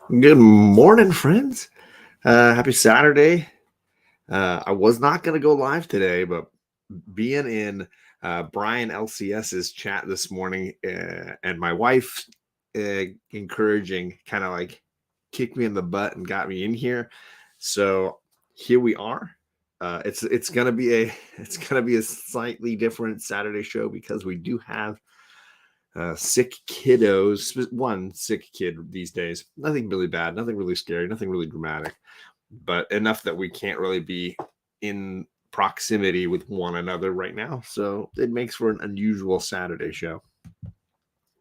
Good morning, friends. Happy Saturday. I was not going to go live today, but being in Brian LCS's chat this morning and my wife encouraging kind of like kicked me in the butt and got me in here. So here we are. It's gonna be a it's gonna be a slightly different Saturday show because we do have sick kiddos. One sick kid these days. Nothing really bad, nothing really scary, nothing really dramatic, but enough that we can't really be in proximity with one another right now. So it makes for an unusual Saturday show.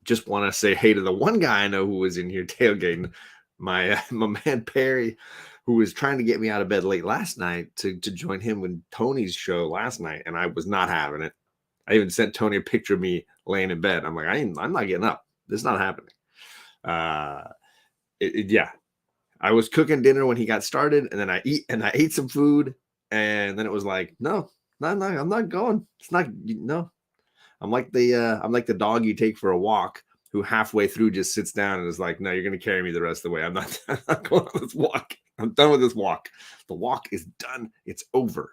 Just want to say hey to the one guy I know who was in here tailgating, my man Perry, who was trying to get me out of bed late last night to join him with Tony's show last night, and I was not having it. I even sent Tony a picture of me laying in bed. I'm like, I'm not getting up. This is not happening. Uh, yeah, I was cooking dinner when he got started, and then I ate some food, and then it was like, no, I'm not going. It's not no. I'm like the dog you take for a walk who halfway through just sits down and is like, no, you're gonna carry me the rest of the way. I'm not going on this walk. I'm done with this walk. The walk is done. It's over.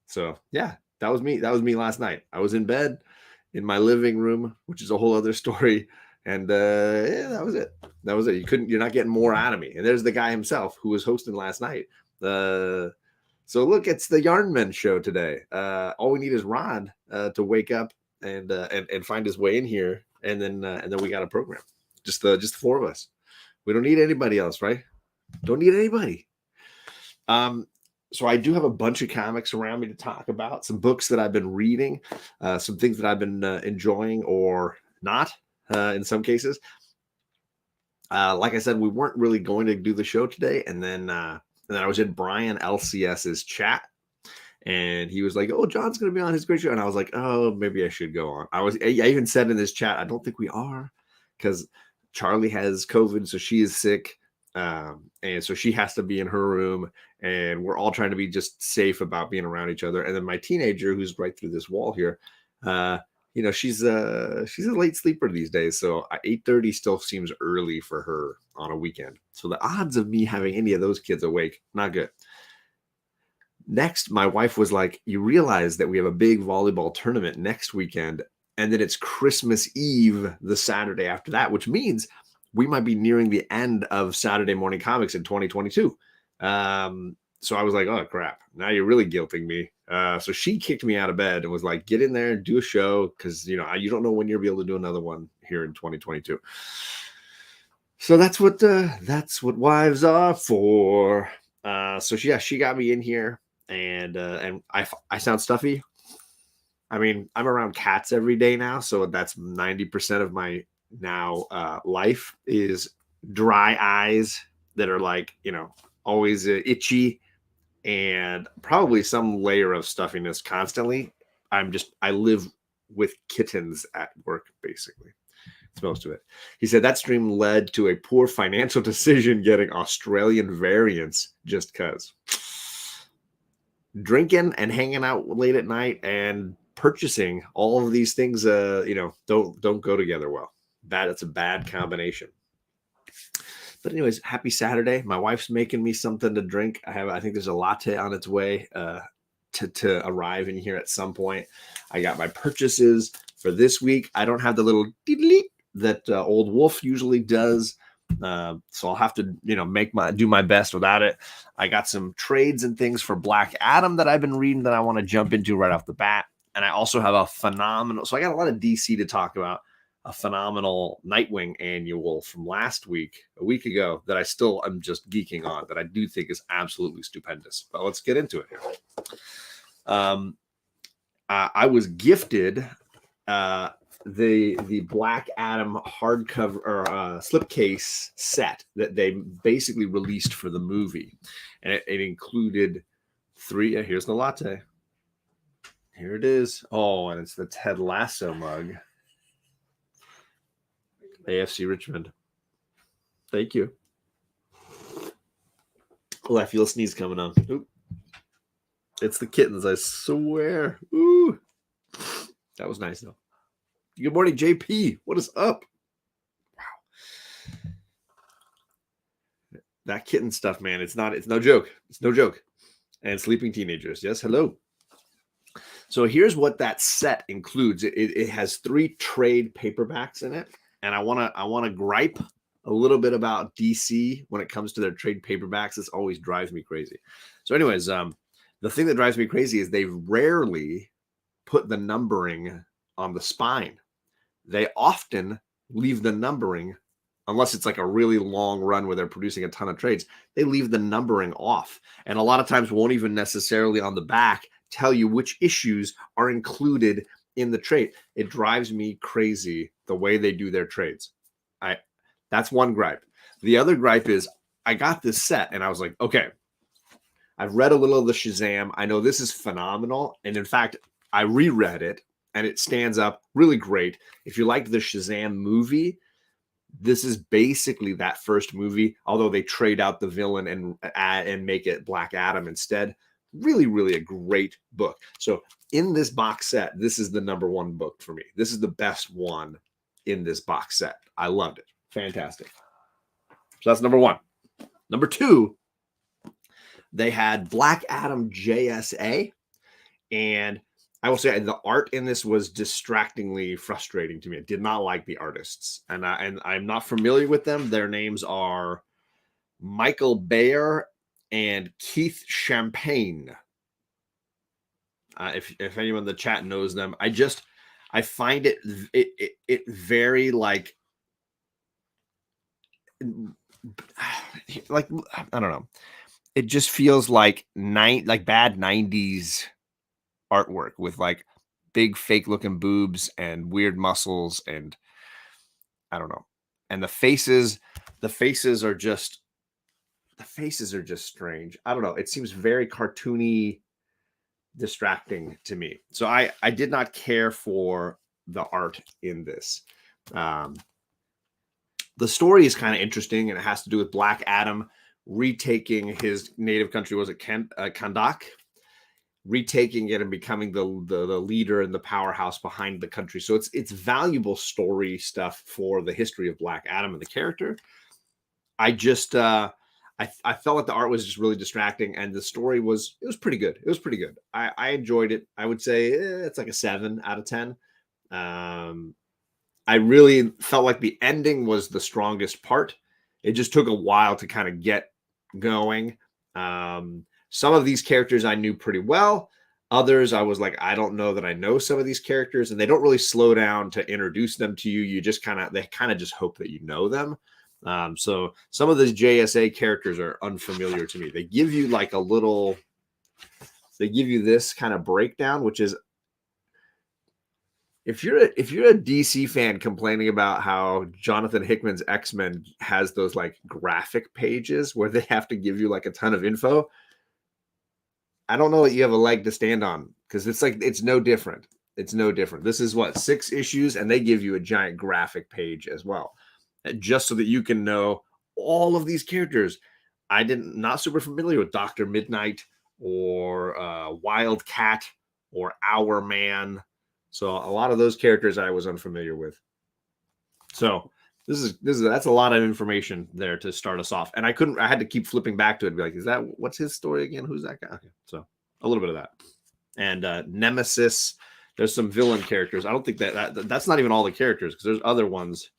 So yeah, that was me. That was me last night. I was in bed in my living room, which is a whole other story. And yeah, that was it. That was it. You're not getting more out of me. And there's the guy himself who was hosting last night. So look, it's the Yarnman show today. All we need is Rod to wake up and find his way in here, and then we got a program. Just the four of us. We don't need anybody else, right? Don't need anybody. So I do have a bunch of comics around me to talk about, some books that I've been reading, some things that I've been enjoying or not in some cases. Like I said, we weren't really going to do the show today, and then I was in Brian LCS's chat, and he was like, "Oh, John's going to be on his great show," and I was like, "Oh, maybe I should go on." I even said in this chat, "I don't think we are," because Charlie has COVID, so she is sick. And so she has to be in her room, and we're all trying to be just safe about being around each other. And then my teenager, who's right through this wall here, she's a late sleeper these days, so 8:30 still seems early for her on a weekend. So the odds of me having any of those kids awake, not good. Next, my wife was like, "You realize that we have a big volleyball tournament next weekend, and then it's Christmas Eve the Saturday after that, which means we might be nearing the end of Saturday morning comics in 2022." So I was like, "Oh crap! Now you're really guilting me." So she kicked me out of bed and was like, "Get in there and do a show because you don't know when you'll be able to do another one here in 2022." So that's what wives are for. So she got me in here, and I sound stuffy. I mean, I'm around cats every day now, so that's 90% of my now life is dry eyes that are like, always itchy, and probably some layer of stuffiness constantly. I live with kittens at work, basically. It's most of it. He said that stream led to a poor financial decision getting Australian variants just because. Drinking and hanging out late at night and purchasing all of these things don't go together well. It's a bad combination. But anyways, happy Saturday. My wife's making me something to drink. I think there's a latte on its way to arrive in here at some point. I got my purchases for this week. I don't have the little that Old Wolf usually does. So I'll have to, do my best without it. I got some trades and things for Black Adam that I've been reading that I want to jump into right off the bat. And I also have so I got a lot of DC to talk about. A phenomenal Nightwing annual from a week ago, that I still am just geeking on, that I do think is absolutely stupendous. But let's get into it here. I was gifted the Black Adam hardcover or slipcase set that they basically released for the movie, and it included three. Here's the latte. Here it is. Oh, and it's the Ted Lasso mug. AFC Richmond. Thank you. Oh, I feel a sneeze coming on. Oop. It's the kittens, I swear. Ooh. That was nice, though. Good morning, JP. What is up? Wow. that kitten stuff, man. It's no joke. It's no joke. And sleeping teenagers. Yes, hello. So here's what that set includes. It has 3 trade paperbacks in it, and I wanna gripe a little bit about DC when it comes to their trade paperbacks. This always drives me crazy. So, anyways, the thing that drives me crazy is they rarely put the numbering on the spine. They often leave the numbering, unless it's like a really long run where they're producing a ton of trades, they leave the numbering off. And a lot of times won't even necessarily on the back tell you which issues are included in the trade. It drives me crazy the way they do their trades. That's one gripe. The other gripe is I got this set and I was like, okay, I've read a little of the Shazam. I know this is phenomenal. And in fact, I reread it and it stands up really great. If you liked the Shazam movie, this is basically that first movie, although they trade out the villain and make it Black Adam instead. Really, really a great book. So in this box set, this is the number 1 book for me. This is the best one in this box set. I loved it. Fantastic. So that's number 1. Number 2, they had Black Adam JSA, and I will say the art in this was distractingly frustrating to me. I did not like the artists, and I'm not familiar with them. Their names are Michael Bayer and Keith Champagne. If anyone in the chat knows them, I find it very like I don't know. It just feels like bad 90s artwork with like big fake looking boobs and weird muscles, and I don't know. And the faces are just strange. I don't know. It seems very cartoony, distracting to me. So I did not care for the art in this. The story is kind of interesting, and it has to do with Black Adam retaking his native country. Was it Kandak? Retaking it and becoming the leader and the powerhouse behind the country. So it's valuable story stuff for the history of Black Adam and the character. I just I felt like the art was just really distracting, and the story was pretty good. It was pretty good. I enjoyed it. I would say it's like a 7 out of 10. I really felt like the ending was the strongest part. It just took a while to kind of get going. Some of these characters I knew pretty well. Others, I was like, I don't know that I know some of these characters, and they don't really slow down to introduce them to you. You just they kind of just hope that you know them. So some of the JSA characters are unfamiliar to me. They give you like they give you this kind of breakdown, which is, if you're a DC fan complaining about how Jonathan Hickman's X-Men has those like graphic pages where they have to give you like a ton of info, I don't know that you have a leg to stand on, because it's no different. It's no different. This is 6 issues, and they give you a giant graphic page as well, just so that you can know all of these characters. Not super familiar with Dr. Midnight or Wildcat or Hour Man. So a lot of those characters I was unfamiliar with. So that's a lot of information there to start us off. And I had to keep flipping back to it and be like, what's his story again? Who's that guy? Okay, so a little bit of that. And Nemesis, there's some villain characters. I don't think that's not even all the characters, because there's other ones.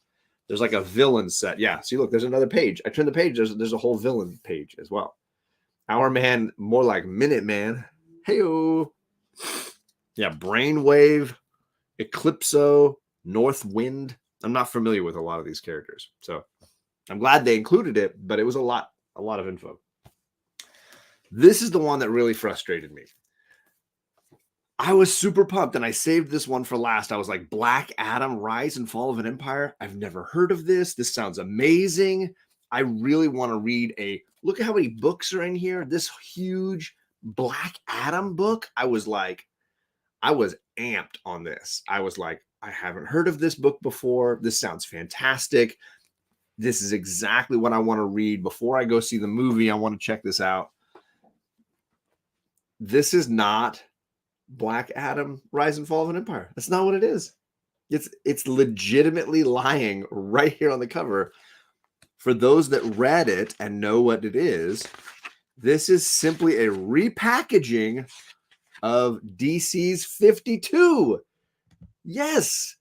There's like a villain set. Yeah, see, look, there's another page. I turned the page. There's a whole villain page as well. Hour Man, more like Minuteman. Hey-o. Yeah, Brainwave, Eclipso, Northwind. I'm not familiar with a lot of these characters, so I'm glad they included it, but it was a lot of info. This is the one that really frustrated me. I was super pumped, and I saved this one for last. I was like, Black Adam, Rise and Fall of an Empire. I've never heard of this. This sounds amazing. I really want to read look at how many books are in here. This huge Black Adam book. I was amped on this. I was like, I haven't heard of this book before. This sounds fantastic. This is exactly what I want to read. Before I go see the movie, I want to check this out. This is not Black Adam, Rise and Fall of an Empire. That's not what it is. It's legitimately lying right here on the cover. for those that read it and know what it is, this is simply a repackaging of DC's 52. Yes,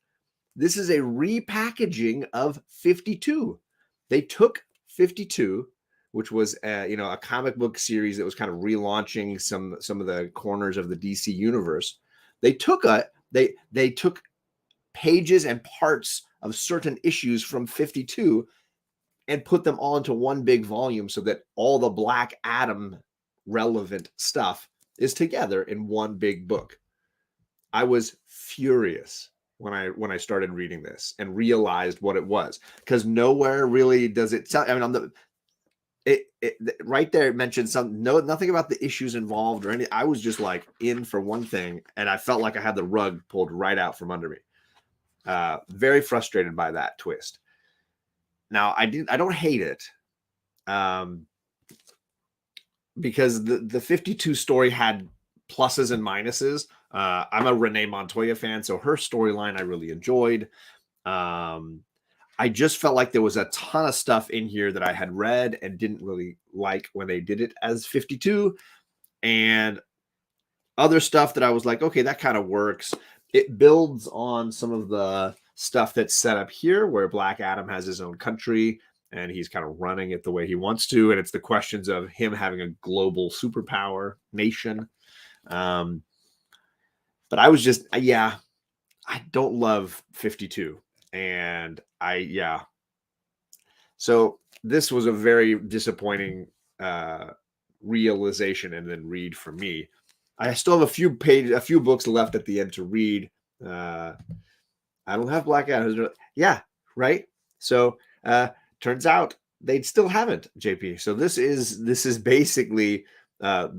this is a repackaging of 52. They took 52, which was a comic book series that was kind of relaunching some of the corners of the DC universe. They took they took pages and parts of certain issues from 52 and put them all into one big volume so that all the Black Adam relevant stuff is together in one big book. I was furious when I started reading this and realized what it was, because nowhere really does it tell. I mean, on the it right there it mentioned nothing about the issues involved or anything. I was just like in for one thing, and I felt like I had the rug pulled right out from under me. Very frustrated by that twist. Now I don't hate it, because the 52 story had pluses and minuses. I'm a Renee Montoya fan, so her storyline I really enjoyed. I just felt like there was a ton of stuff in here that I had read and didn't really like when they did it as 52, and other stuff that I was like, okay, that kind of works. It builds on some of the stuff that's set up here, where Black Adam has his own country and he's kind of running it the way he wants to, and it's the questions of him having a global superpower nation. But I was just, I don't love 52. And so this was a very disappointing realization and then read for me. I still have a few books left at the end to read. I don't have Black Adam. Yeah, right. So turns out they still haven't, JP. So this is basically Black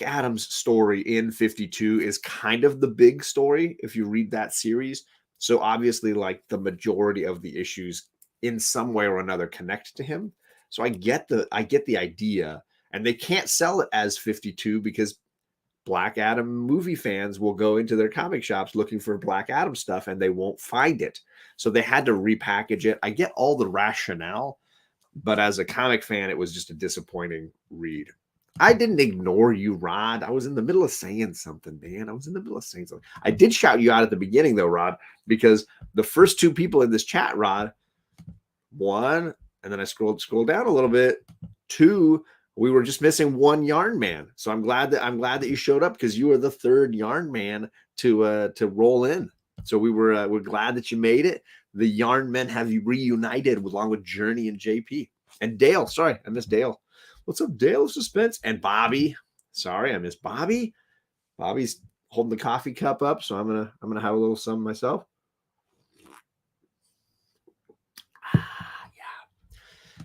Adam's story in 52 is kind of the big story if you read that series. So obviously, like, the majority of the issues in some way or another connect to him. So I get the idea, and they can't sell it as 52 because Black Adam movie fans will go into their comic shops looking for Black Adam stuff and they won't find it. So they had to repackage it. I get all the rationale, but as a comic fan, it was just a disappointing read. I didn't ignore you, Rod. I was in the middle of saying something, man. I was in the middle of saying something. I did shout you out at the beginning, though, Rod, because the first two people in this chat, Rod, one, and then I scrolled down a little bit. Two, we were just missing one Yarn Man. So I'm glad that you showed up, because you were the third Yarn Man to roll in. So we're glad that you made it. The Yarn Men have reunited along with Journey and JP and Dale. Sorry, I missed Dale. What's up, Dale? Suspense and Bobby. Sorry, I missed Bobby. Bobby's holding the coffee cup up, so I'm gonna have a little some myself.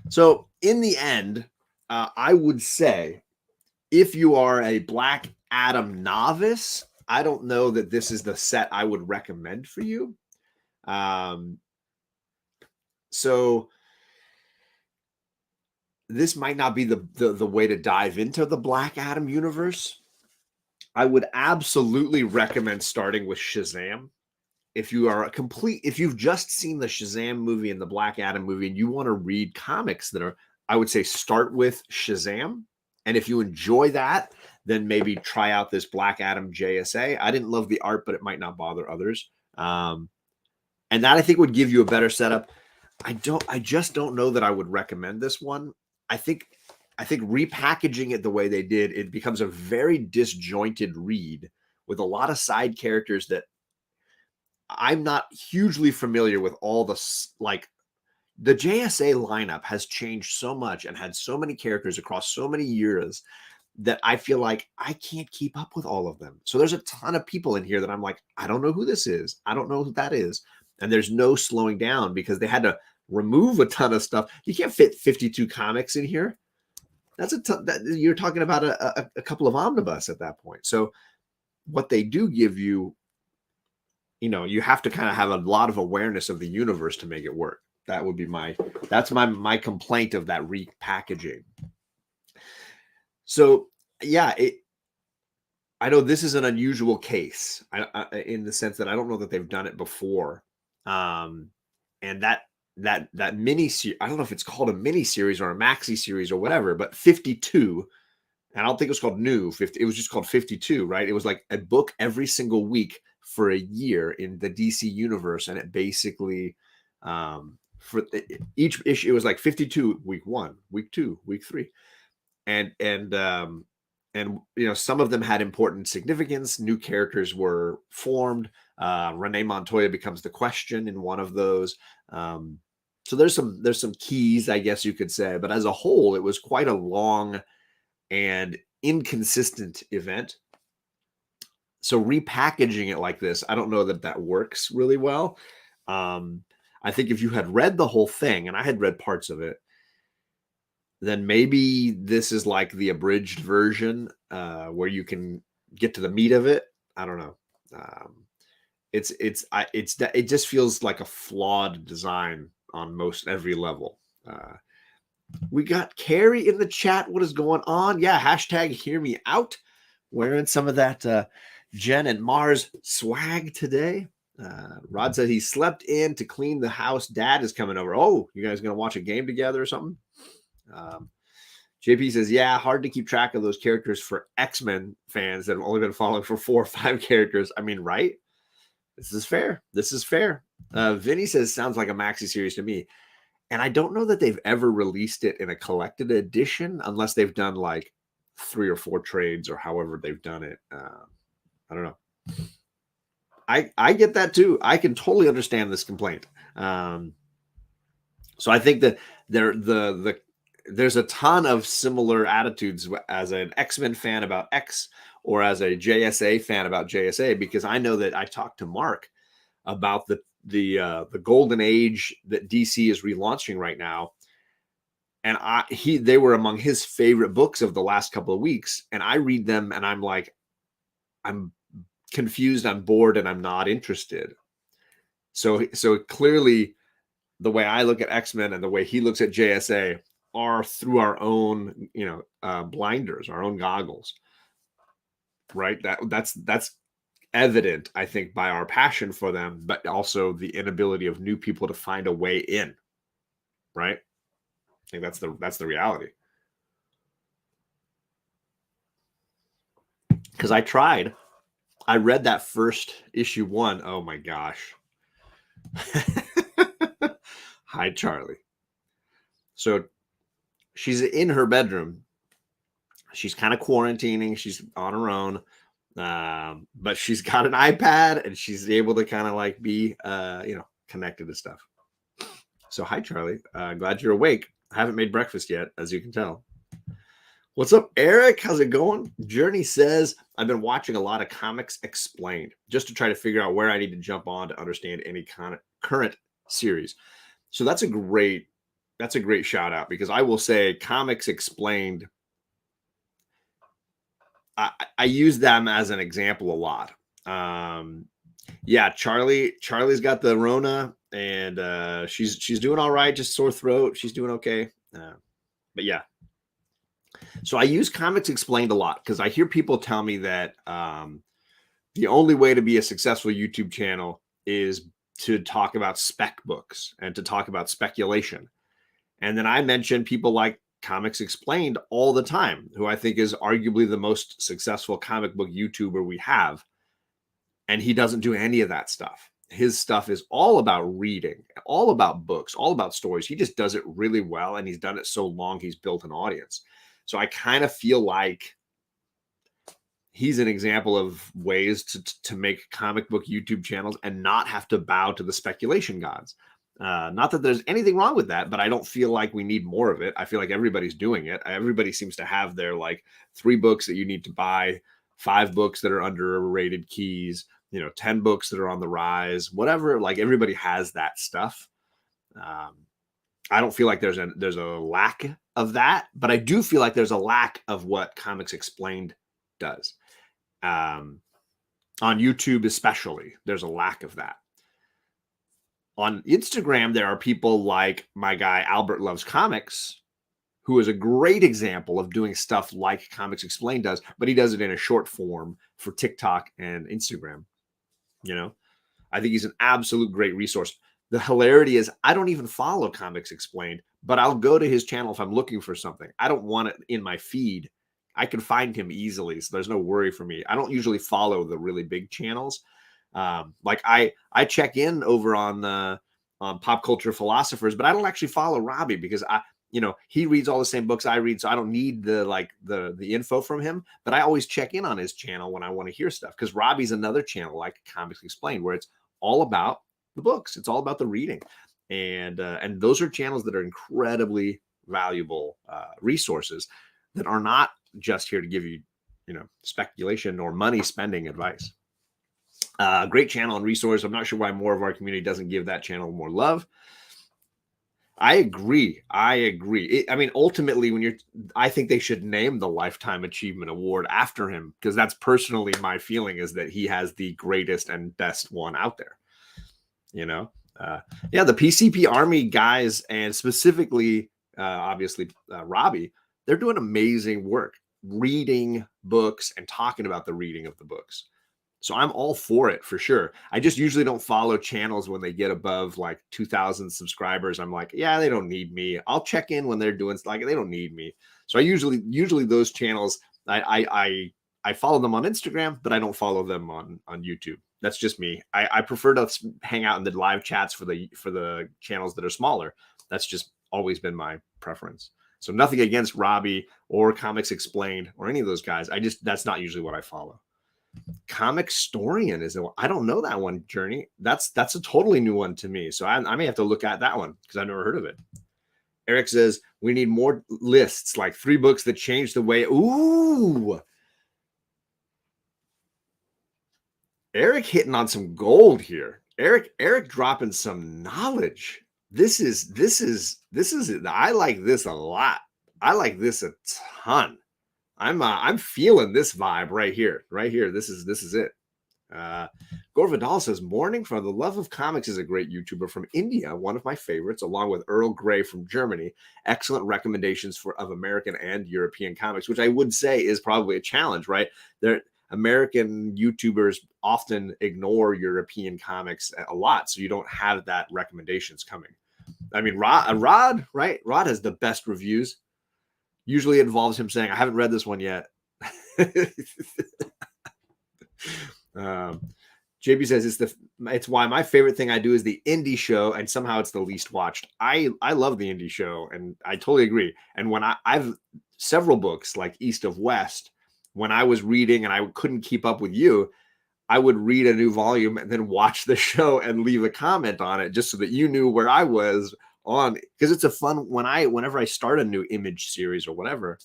So in the end, I would say if you are a Black Adam novice, I don't know that this is the set I would recommend for you. So this might not be the way to dive into the Black Adam universe. I would absolutely recommend starting with Shazam. If you've just seen the Shazam movie and the Black Adam movie and you want to read comics I would say start with Shazam. And if you enjoy that, then maybe try out this Black Adam JSA. I didn't love the art, but it might not bother others. And that, I think, would give you a better setup. I just don't know that I would recommend this one. I think repackaging it the way they did, it becomes a very disjointed read with a lot of side characters that I'm not hugely familiar with. All the JSA lineup has changed so much and had so many characters across so many years that I feel like I can't keep up with all of them. So there's a ton of people in here that I'm like, I don't know who this is. I don't know who that is. And there's no slowing down because they had to remove a ton of stuff. You can't fit 52 comics in here. That's you're talking about a couple of omnibus at that point. So what they do give you, you have to kind of have a lot of awareness of the universe to make it work. That would be my complaint of that repackaging. So yeah, I know this is an unusual case in the sense that I don't know that they've done it before. And that that mini series. I don't know if it's called a mini series or a maxi series or whatever, but 52. And I don't think it was called New 50. It was just called 52, right? It was like a book every single week for a year in the DC universe, and it basically for each issue it was like 52 week 1, week 2, week 3, and you know, some of them had important significance. New characters were formed. Renee Montoya becomes the Question in one of those. So there's some keys, I guess you could say, but as a whole, it was quite a long and inconsistent event. So repackaging it like this, I don't know that that works really well. I think if you had read the whole thing, and I had read parts of it, then maybe this is like the abridged version where you can get to the meat of it. I don't know. It just feels like a flawed design on most every level. We got Carrie in the chat. What is going on? Yeah, hashtag hear me out. Wearing some of that Jen and Mars swag today. Rod said he slept in to clean the house. Dad is coming over. Oh, you guys gonna watch a game together or something? JP says, yeah, hard to keep track of those characters for X-Men fans that have only been following for 4 or 5 characters. I mean, right? This is fair. This is fair. Vinny says, sounds like a maxi series to me. And I don't know that they've ever released it in a collected edition unless they've done like 3 or 4 trades or however they've done it. I don't know. I get that too. I can totally understand this complaint. So I think that there's a ton of similar attitudes as an X-Men fan about X or as a JSA fan about JSA, because I know that I talked to Mark about the golden age that DC is relaunching right now. And they were among his favorite books of the last couple of weeks. And I read them and I'm like, I'm confused, I'm bored, and I'm not interested. So clearly the way I look at X-Men and the way he looks at JSA are through our own, blinders, our own goggles, right? That's evident, I think, by our passion for them, but also the inability of new people to find a way in, right? I think that's the reality. Because I read that first issue 1. Oh my gosh. Hi, Charlie. So she's in her bedroom. She's kind of quarantining. She's on her own. But she's got an iPad and she's able to kind of like be, connected to stuff. So hi, Charlie. Glad you're awake. I haven't made breakfast yet, as you can tell. What's up, Eric? How's it going? Journey says, I've been watching a lot of Comics Explained just to try to figure out where I need to jump on to understand any kind of current series. So that's a great shout out, because I will say Comics Explained, I use them as an example a lot. Yeah, Charlie's got the Rona, and she's doing all right, just sore throat. She's doing okay. But yeah. So I use Comics Explained a lot because I hear people tell me that the only way to be a successful YouTube channel is to talk about spec books and to talk about speculation. And then I mention people like Comics Explained all the time, who I think is arguably the most successful comic book YouTuber we have. And he doesn't do any of that stuff. His stuff is all about reading, all about books, all about stories. He just does it really well. And he's done it so long, he's built an audience. So I kind of feel like he's an example of ways to make comic book YouTube channels and not have to bow to the speculation gods. Not that there's anything wrong with that, but I don't feel like we need more of it. I feel like everybody's doing it. Everybody seems to have their like 3 books that you need to buy, 5 books that are underrated keys, 10 books that are on the rise, whatever. Like everybody has that stuff. I don't feel like there's a lack of that, but I do feel like there's a lack of what Comics Explained does. On YouTube especially, there's a lack of that. On Instagram, there are people like my guy Albert Loves Comics, who is a great example of doing stuff like Comics Explained does, but he does it in a short form for TikTok and Instagram. I think he's an absolute great resource. the hilarity is I don't even follow Comics Explained, but I'll go to his channel if I'm looking for something. I don't want it in my feed. I can find him easily, so there's no worry for me. I don't usually follow the really big channels. Like I check in over on Pop Culture Philosophers, but I don't actually follow Robbie because he reads all the same books I read, so I don't need the info from him. But I always check in on his channel when I want to hear stuff because Robbie's another channel like Comics Explained where it's all about the books. It's all about the reading, and those are channels that are incredibly valuable resources that are not just here to give you speculation or money spending advice. Great channel and resource. I'm not sure why more of our community doesn't give that channel more love. I agree. Ultimately, I think they should name the Lifetime Achievement Award after him because that's personally my feeling is that he has the greatest and best one out there. The PCP Army guys and specifically, obviously, Robbie, they're doing amazing work reading books and talking about the reading of the books. So I'm all for it for sure. I just usually don't follow channels when they get above like 2,000 subscribers. I'm like, yeah, they don't need me. I'll check in when they're doing like they don't need me. So I usually those channels I follow them on Instagram, but I don't follow them on YouTube. That's just me. I prefer to hang out in the live chats for the channels that are smaller. That's just always been my preference. So nothing against Robbie or Comics Explained or any of those guys. That's not usually what I follow. Comic Storian I don't know that one, Journey. That's a totally new one to me. So I may have to look at that one because I've never heard of it. Eric says we need more lists, like 3 books that change the way. Ooh. Eric hitting on some gold here. Eric dropping some knowledge. This is I like this a lot. I like this a ton. I'm feeling this vibe right here. This is it. Gore Vidal says, Morning for the Love of Comics is a great YouTuber from India, one of my favorites, along with Earl Grey from Germany. Excellent recommendations of American and European comics, which I would say is probably a challenge, right? American YouTubers often ignore European comics a lot, so you don't have that recommendations coming. I mean, Rod, right? Rod has the best reviews. Usually it involves him saying, I haven't read this one yet. JB says it's why my favorite thing I do is the indie show, and somehow it's the least watched. I love the indie show, and I totally agree. And when I've several books like East of West, when I was reading and I couldn't keep up with you, I would read a new volume and then watch the show and leave a comment on it just so that you knew where I was on, because it's a fun whenever I start a new Image series or whatever,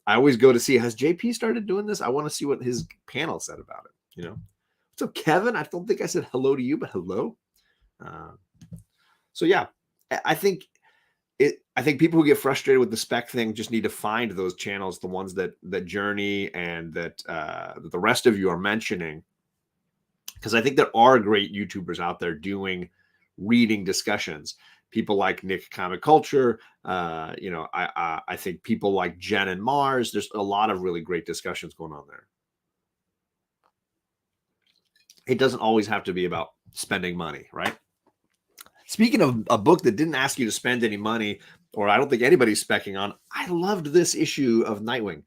I always go to see, has JP started doing this? I want to see what his panel said about it. What's up, Kevin? I don't think I said hello to you, but hello. So yeah, I think people who get frustrated with the spec thing just need to find those channels, the ones that Journey and that the rest of you are mentioning, because I think there are great YouTubers out there doing reading discussions. People like Nick Comic Culture, I think people like Jen and Mars. There's a lot of really great discussions going on there. It doesn't always have to be about spending money, right? Speaking of a book that didn't ask you to spend any money, or I don't think anybody's specking on, I loved this issue of Nightwing.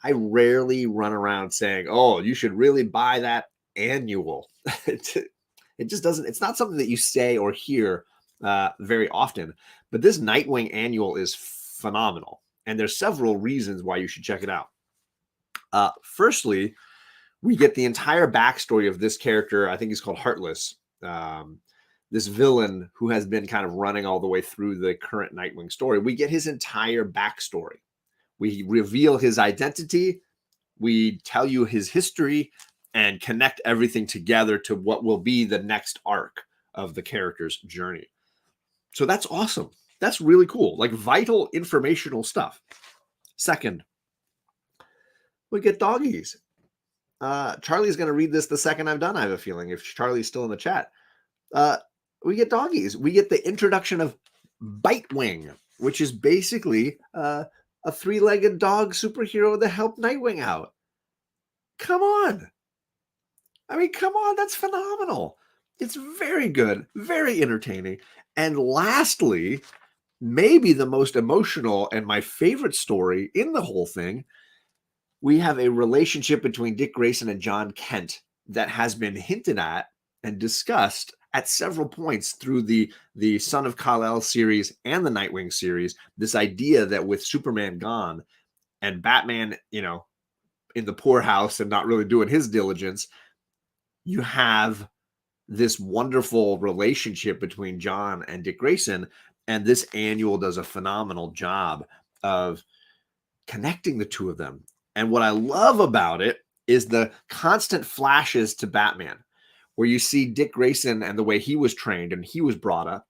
I rarely run around saying, oh, you should really buy that annual. It just doesn't, it's not something that you say or hear very often, but this Nightwing annual is phenomenal. And there's several reasons why you should check it out. Firstly, we get the entire backstory of this character. I think he's called Heartless. This villain who has been kind of running all the way through the current Nightwing story. We get his entire backstory. We reveal his identity. We tell you his history and connect everything together to what will be the next arc of the character's journey. So that's awesome. That's really cool. Like vital informational stuff. Second, we get doggies. Charlie's going to read this the second I'm done, I have a feeling, if Charlie's still in the chat. We get doggies. We get the introduction of Bitewing, which is basically a 3-legged dog superhero to help Nightwing out. Come on. I mean, come on. That's phenomenal. It's very good, very entertaining. And lastly, maybe the most emotional and my favorite story in the whole thing, we have a relationship between Dick Grayson and John Kent that has been hinted at and discussed at several points through the Son of Kal-El series and the Nightwing series. This idea that with Superman gone and Batman, in the poorhouse and not really doing his diligence, you have this wonderful relationship between John and Dick Grayson. And this annual does a phenomenal job of connecting the two of them. And what I love about it is the constant flashes to Batman, where you see Dick Grayson and the way he was trained and he was brought up,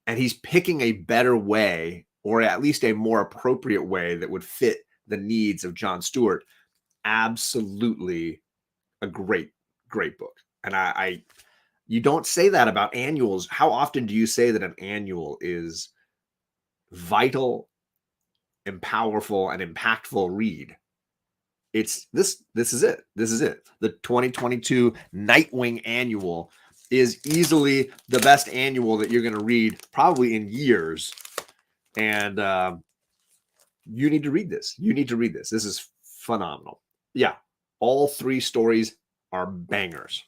and he's picking a better way, or at least a more appropriate way that would fit the needs of John Stewart. Absolutely a great book. And you don't say that about annuals. How often do you say that an annual is vital and powerful and impactful read? It's this is it. This is it. The 2022 Nightwing annual is easily the best annual that you're going to read probably in years. And you need to read this. You need to read this. This is phenomenal. Yeah. All three stories are bangers.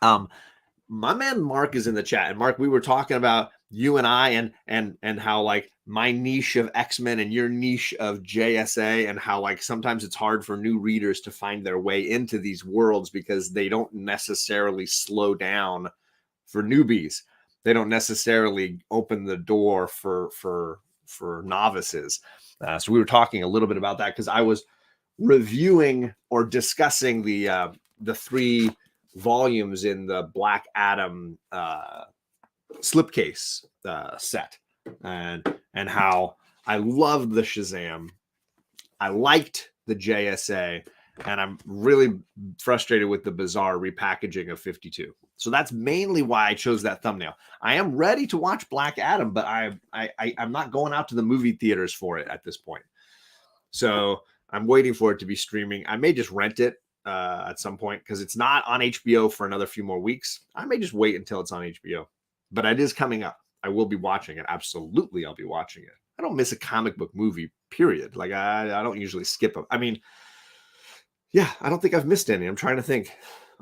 My man Mark is in the chat, and Mark, we were talking about you and I and how like my niche of X-Men and your niche of JSA, and how like sometimes it's hard for new readers to find their way into these worlds because they don't necessarily slow down for newbies. They don't necessarily open the door for novices. So we were talking a little bit about that because I was reviewing or discussing the 3 volumes in the Black Adam slipcase set, and how I loved the Shazam. I liked the JSA, and I'm really frustrated with the bizarre repackaging of 52. So that's mainly why I chose that thumbnail. I am ready to watch Black Adam, but I'm not going out to the movie theaters for it at this point. So I'm waiting for it to be streaming. I may just rent it at some point because it's not on HBO for another few more weeks. I may just wait until it's on HBO, but it is coming up. I will be watching it. Absolutely, I'll be watching it. I don't miss a comic book movie, period. Like I don't usually skip them. I mean, yeah, I don't think I've missed any. I'm trying to think.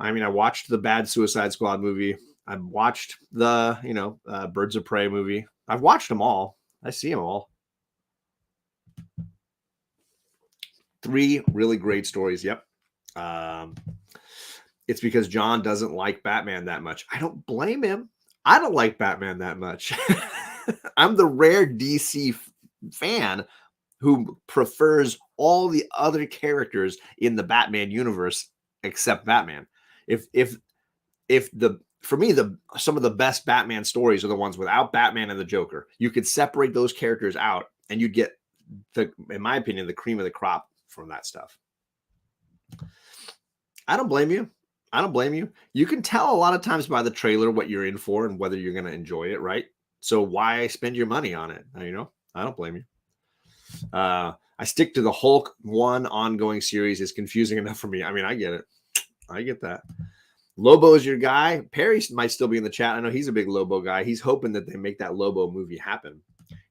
I mean, I watched the bad Suicide Squad movie. I've watched the, Birds of Prey movie. I've watched them all. I see them all. 3 really great stories. Yep. It's because John doesn't like Batman that much. I don't blame him. I don't like Batman that much. I'm the rare DC fan who prefers all the other characters in the Batman universe except Batman. For me, some of the best Batman stories are the ones without Batman and the Joker. You could separate those characters out and you'd get in my opinion, the cream of the crop from that stuff. I don't blame you. I don't blame you. You can tell a lot of times by the trailer what you're in for and whether you're going to enjoy it, right? So why spend your money on it? I don't blame you. I stick to the Hulk 1 ongoing series. Is confusing enough for me. I mean, I get it. I get that. Lobo is your guy. Perry might still be in the chat. I know he's a big Lobo guy. He's hoping that they make that Lobo movie happen.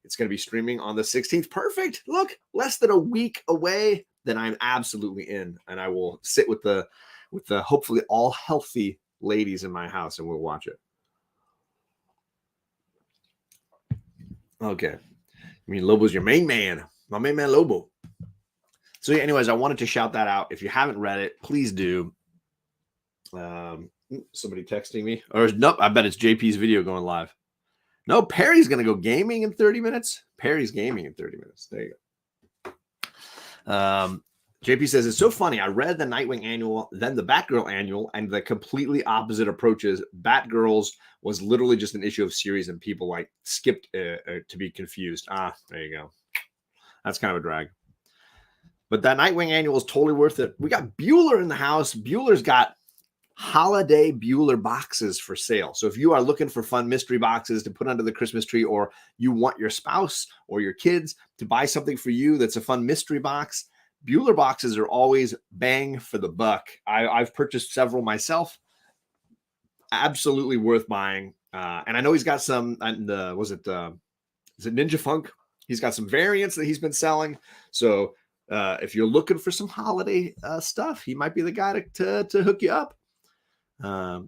It's going to be streaming on the 16th. Perfect. Look, less than a week away. Then I'm absolutely in, and I will sit with the hopefully all healthy ladies in my house, and we'll watch it. Okay. I mean, Lobo's your main man. My main man, Lobo. So yeah, anyways, I wanted to shout that out. If you haven't read it, please do. Somebody texting me. Or nope, I bet it's JP's video going live. No, Perry's going to go gaming in 30 minutes. Perry's gaming in 30 minutes. There you go. JP says, it's so funny. I read the Nightwing annual, then the Batgirl annual, and the completely opposite approaches. Batgirls was literally just an issue of series, and people like skipped to be confused. There you go. That's kind of a drag. But that Nightwing annual is totally worth it. We got Bueller in the house. Bueller's got holiday Bueller boxes for sale. So if you are looking for fun mystery boxes to put under the Christmas tree, or you want your spouse or your kids to buy something for you that's a fun mystery box, Bueller boxes are always bang for the buck. I've purchased several myself. Absolutely worth buying. And I know he's got some. And is it Ninja Funk? He's got some variants that he's been selling. So if you're looking for some holiday stuff, he might be the guy to hook you up.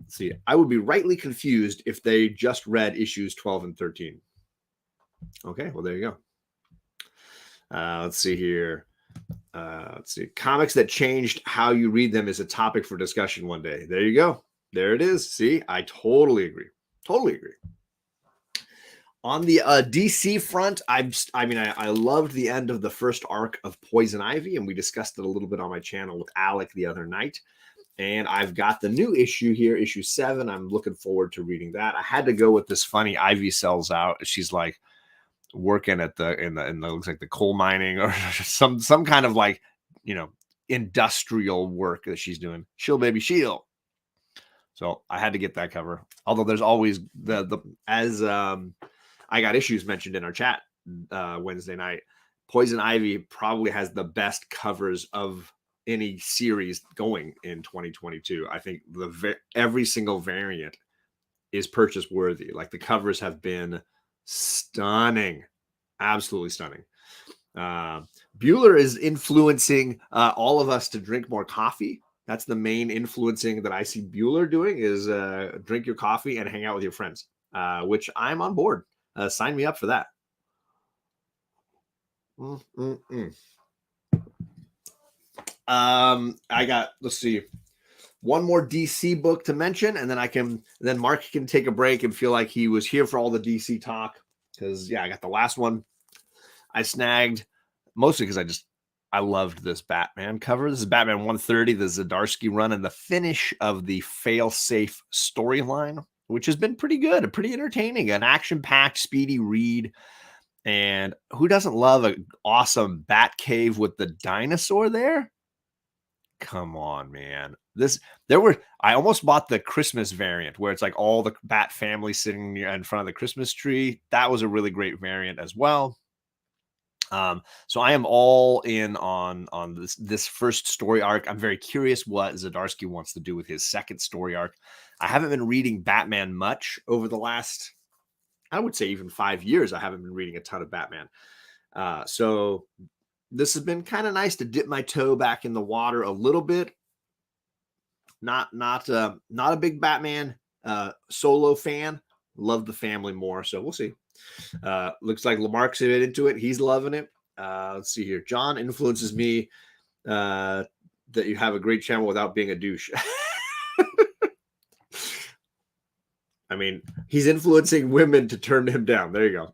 See, I would be rightly confused if they just read issues 12 and 13. Okay, well, there you go. Let's see here. Let's see. Comics that changed how you read them is a topic for discussion one day. There you go. There it is. See, I totally agree. Totally agree. On the DC front, I loved the end of the first arc of Poison Ivy, and we discussed it a little bit on my channel with Alec the other night. And I've got the new issue here, issue 7. I'm looking forward to reading that. I had to go with this funny Ivy sells out. She's like working at in the looks like the coal mining or some kind of like, industrial work that she's doing. Shill baby shill. So I had to get that cover. Although there's always I got issues mentioned in our chat Wednesday night. Poison Ivy probably has the best covers of any series going in 2022. I think every single variant is purchase worthy. Like the covers have been stunning, absolutely stunning. Bueller is influencing all of us to drink more coffee. That's the main influencing that I see Bueller doing is drink your coffee and hang out with your friends, which I'm on board. Sign me up for that. I got, let's see, one more DC book to mention, and then Mark can take a break and feel like he was here for all the DC talk. Because I got the last one I snagged mostly because I loved this Batman cover. This is Batman 130, the Zdarsky run, and the finish of the fail-safe storyline, which has been pretty good, pretty entertaining, an action-packed, speedy read. And who doesn't love an awesome Bat Cave with the dinosaur there? Come on, man. I almost bought the Christmas variant where it's like all the Bat family sitting in front of the Christmas tree. That was a really great variant as well. So I am all in on this first story arc. I'm very curious what Zdarsky wants to do with his second story arc. I haven't been reading Batman much over the last, I would say even 5 years. I haven't been reading a ton of Batman. So this has been kind of nice to dip my toe back in the water a little bit. Not a big Batman solo fan. Love the family more, so we'll see. Looks like Lamarck's into it. He's loving it. Let's see here. John influences me that you have a great channel without being a douche. I mean, he's influencing women to turn him down. There you go.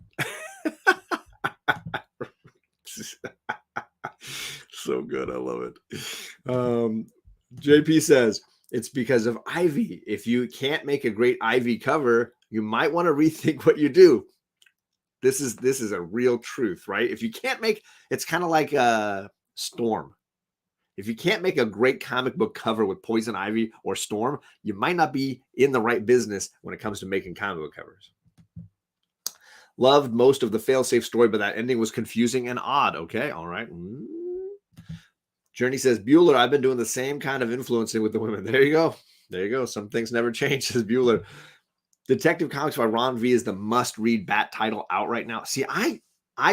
So good. I love it. JP says, it's because of Ivy. If you can't make a great Ivy cover, you might want to rethink what you do. This is a real truth, right? If you can't make, it's kind of like Storm. If you can't make a great comic book cover with Poison Ivy or Storm, you might not be in the right business when it comes to making comic book covers. Loved most of the failsafe story, but that ending was confusing and odd. Okay, all right. Journey says, Bueller, I've been doing the same kind of influencing with the women. There you go. There you go. Some things never change, says Bueller. Detective Comics by Ron V is the must-read Bat title out right now. See, I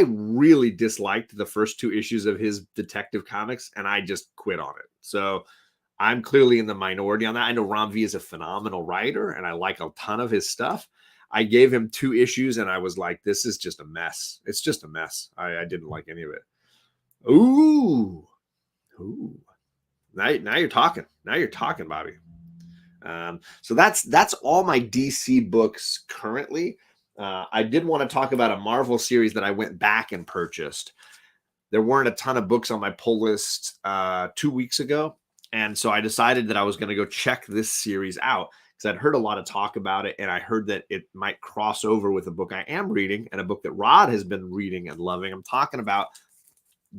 really disliked the first 2 issues of his Detective Comics, and I just quit on it. So I'm clearly in the minority on that. I know Ron V is a phenomenal writer, and I like a ton of his stuff. I gave him 2 issues, and I was like, this is just a mess. It's just a mess. I didn't like any of it. Ooh. Now you're talking. Now you're talking, Bobby. So that's all my DC books currently. I did want to talk about a Marvel series that I went back and purchased. There weren't a ton of books on my pull list 2 weeks ago. And so I decided that I was going to go check this series out because I'd heard a lot of talk about it. And I heard that it might cross over with a book I am reading and a book that Rod has been reading and loving. I'm talking about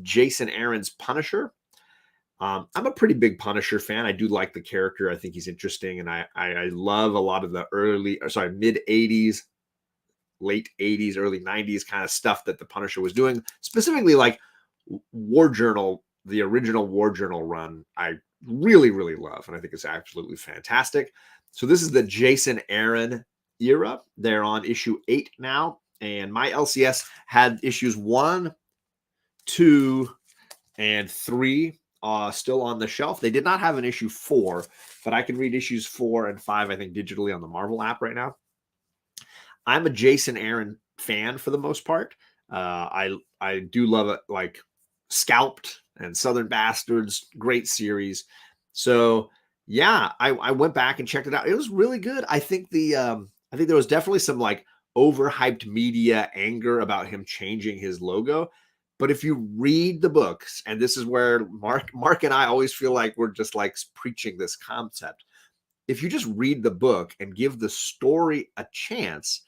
Jason Aaron's Punisher. I'm a pretty big Punisher fan. I do like the character. I think he's interesting. And I love a lot of the mid 80s, late 80s, early 90s kind of stuff that the Punisher was doing. Specifically like War Journal, the original War Journal run, I really, really love. And I think it's absolutely fantastic. So this is the Jason Aaron era. They're on issue 8 now, and my LCS had issues 1, 2, and 3 still on the shelf. They did not have an issue 4, but I can read issues 4 and 5, I think, digitally on the Marvel app right now. I'm a Jason Aaron fan for the most part. I do love it, like Scalped and Southern Bastards, great series. So yeah, I went back and checked it out. It was really good. I think I think there was definitely some like overhyped media anger about him changing his logo. But if you read the books, and this is where Mark and I always feel like we're just like preaching this concept. If you just read the book and give the story a chance,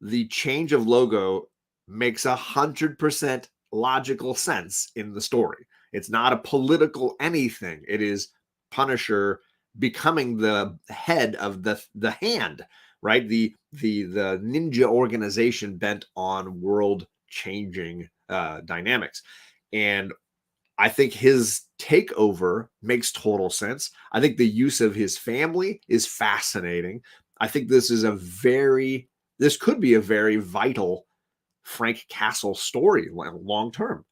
the change of logo makes 100% logical sense in the story. It's not a political anything. It is Punisher becoming the head of the hand, right? The ninja organization bent on world changing dynamics. And I think his takeover makes total sense. I think the use of his family is fascinating. I think this could be a very vital Frank Castle story long term.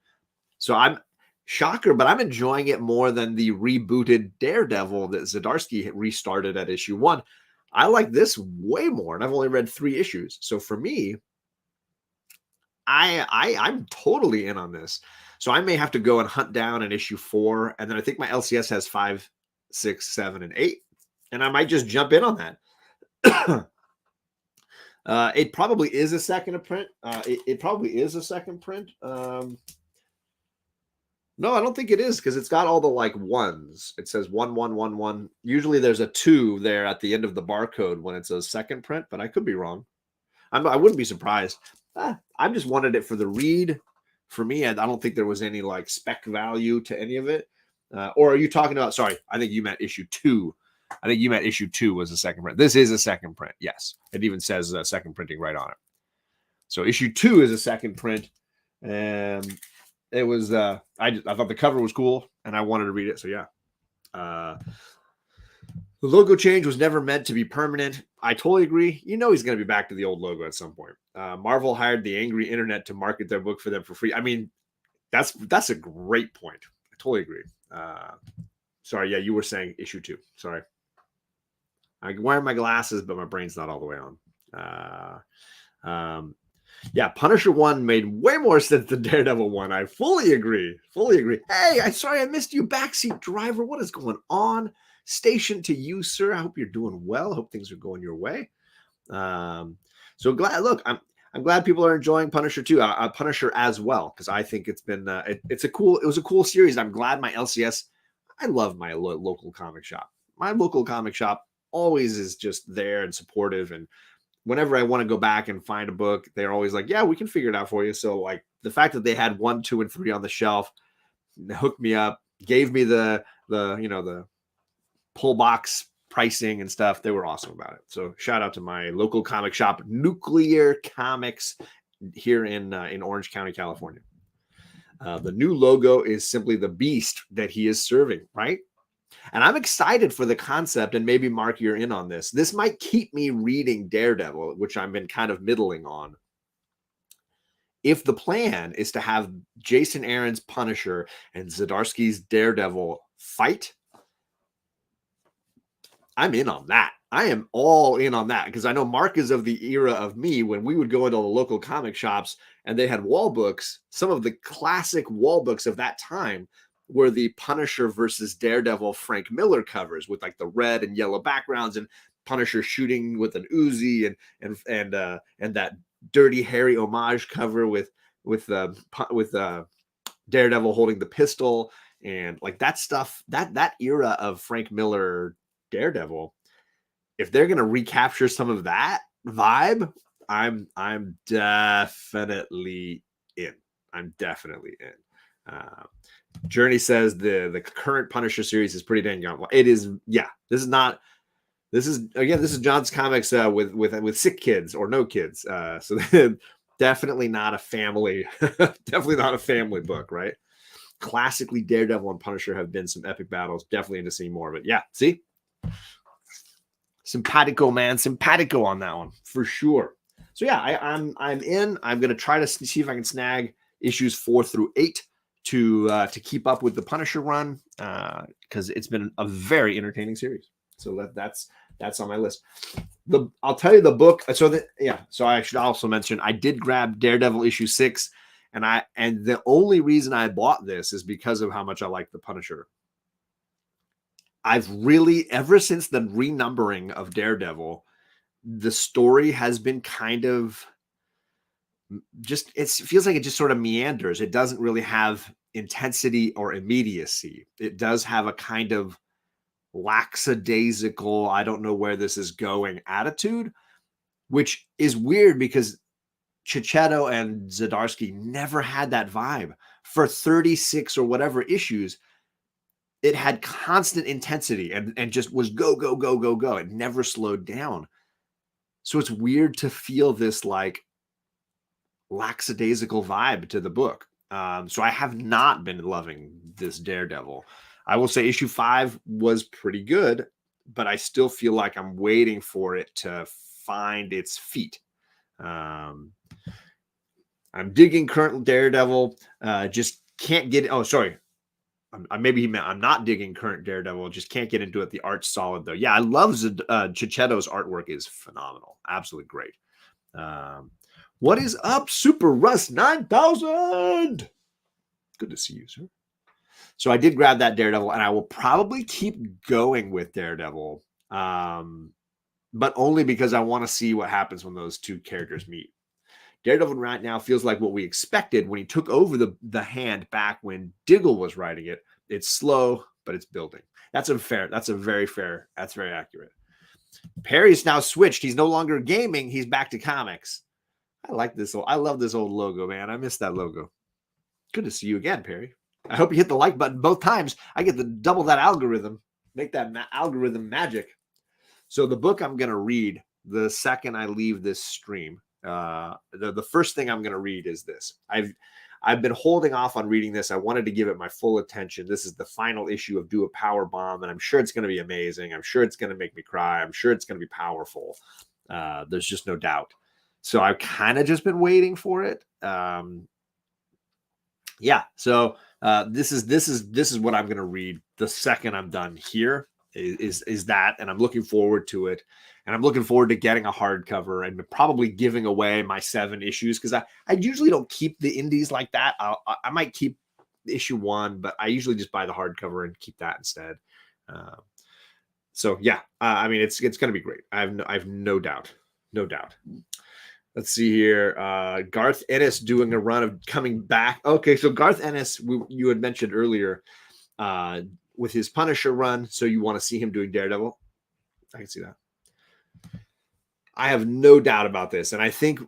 So I'm shocker, but I'm enjoying it more than the rebooted Daredevil that Zdarsky restarted at issue 1. I like this way more, and I've only read 3 issues. So for me, I'm totally in on this. So I may have to go and hunt down an issue 4, and then I think my LCS has 5, 6, 7, and 8, and I might just jump in on that. It probably is a second print. It probably is a second print. No, I don't think it is, because it's got all the like ones. It says 1111. Usually there's a 2 there at the end of the barcode when it's a second print, but I could be wrong. I wouldn't be surprised. I just wanted it for the read. For me, I don't think there was any like spec value to any of it. Or are you talking about? Sorry, I think you meant issue 2. I think you meant issue 2 was a second print. This is a second print. Yes, it even says second printing right on it. So issue 2 is a second print, and it was. I thought the cover was cool, and I wanted to read it. So yeah. The logo change was never meant to be permanent. I totally agree. You know he's going to be back to the old logo at some point. Marvel hired the angry internet to market their book for them for free. I mean, that's a great point. I totally agree. Sorry, yeah, you were saying issue 2. Sorry. I'm wearing my glasses, but my brain's not all the way on. Yeah, Punisher 1 made way more sense than Daredevil 1. I fully agree. Fully agree. Hey, I'm sorry I missed you, backseat driver. What is going on? Station to you, sir. I hope you're doing well. I hope things are going your way. So glad. Look, I'm glad people are enjoying Punisher 2. Punisher as well, because I think it's been it was a cool series. I'm glad my LCS. I love my local comic shop. My local comic shop always is just there and supportive, and whenever I want to go back and find a book, they're always like, yeah, we can figure it out for you. So like the fact that they had 1, 2, and 3 on the shelf hooked me up, gave me the pull box pricing and stuff. They were awesome about it. So shout out to my local comic shop, Nuclear Comics, here in Orange County, California. The new logo is simply the beast that he is serving, right? And I'm excited for the concept, and maybe, Mark, you're in on this. This might keep me reading Daredevil, which I've been kind of middling on. If the plan is to have Jason Aaron's Punisher and Zdarsky's Daredevil fight, I'm in on that. I am all in on that, because I know Mark is of the era of me when we would go into the local comic shops and they had wall books. Some of the classic wall books of that time were the Punisher versus Daredevil Frank Miller covers with like the red and yellow backgrounds, and Punisher shooting with an Uzi, and that Dirty Harry homage cover with Daredevil holding the pistol, and like that stuff. That era of Frank Miller Daredevil, if they're gonna recapture some of that vibe, I'm definitely in. I'm definitely in. Journey says the current Punisher series is pretty dang young. It is, yeah. This is John's Comics with sick kids or no kids. So definitely not a family, definitely not a family book, right? Classically, Daredevil and Punisher have been some epic battles. Definitely into seeing more of it. Yeah, see, Simpatico, man. Simpatico on that one for sure. So yeah, I'm in. I'm gonna try to see if I can snag issues 4 through 8 to keep up with the Punisher run because it's been a very entertaining series. So that's on my list. I'll tell you the book. So I should also mention I did grab Daredevil issue 6, and the only reason I bought this is because of how much I like the Punisher. I've really, ever since the renumbering of Daredevil, the story has been kind of just, it feels like it just sort of meanders. It doesn't really have intensity or immediacy. It does have a kind of lackadaisical, I don't know where this is going attitude, which is weird because Chichetto and Zdarsky never had that vibe. For 36 or whatever issues, it had constant intensity and just was go, go, go, go, go. It never slowed down. So it's weird to feel this like lackadaisical vibe to the book. So I have not been loving this Daredevil. I will say issue 5 was pretty good, but I still feel like I'm waiting for it to find its feet. I'm digging current Daredevil. Just can't get. Oh, sorry. Maybe he meant I'm not digging current Daredevil. Just can't get into it. The art's solid though. Yeah, I love Chichetto's artwork is phenomenal. Absolutely great. What is up, Super Russ 9000? Good to see you, sir. So I did grab that Daredevil, and I will probably keep going with Daredevil, but only because I want to see what happens when those two characters meet. Daredevil right now feels like what we expected when he took over the hand back when Diggle was writing it. It's slow, but it's building. That's very accurate. Perry's now switched. He's no longer gaming. He's back to comics. I like this. I love this old logo, man. I miss that logo. Good to see you again, Perry. I hope you hit the like button both times. I get to double that algorithm, make that algorithm magic. So the book I'm going to read the second I leave this stream, the first thing I'm going to read is this. I've been holding off on reading this. I wanted to give it my full attention. This is the final issue of Do a Power Bomb, and I'm sure it's going to be amazing. I'm sure it's going to make me cry. I'm sure it's going to be powerful. There's just no doubt. So I've kind of just been waiting for it. Yeah. So this is what I'm going to read the second I'm done here. Is that, and I'm looking forward to it, and I'm looking forward to getting a hardcover and probably giving away my 7 issues because I usually don't keep the indies like that. I might keep issue 1, but I usually just buy the hardcover and keep that instead. So yeah, I mean it's going to be great. I have no doubt. Let's see here. Garth Ennis doing a run of coming back. Okay, so Garth Ennis, you had mentioned earlier. With his Punisher run, so you want to see him doing Daredevil. I can see that. I have no doubt about this, and I think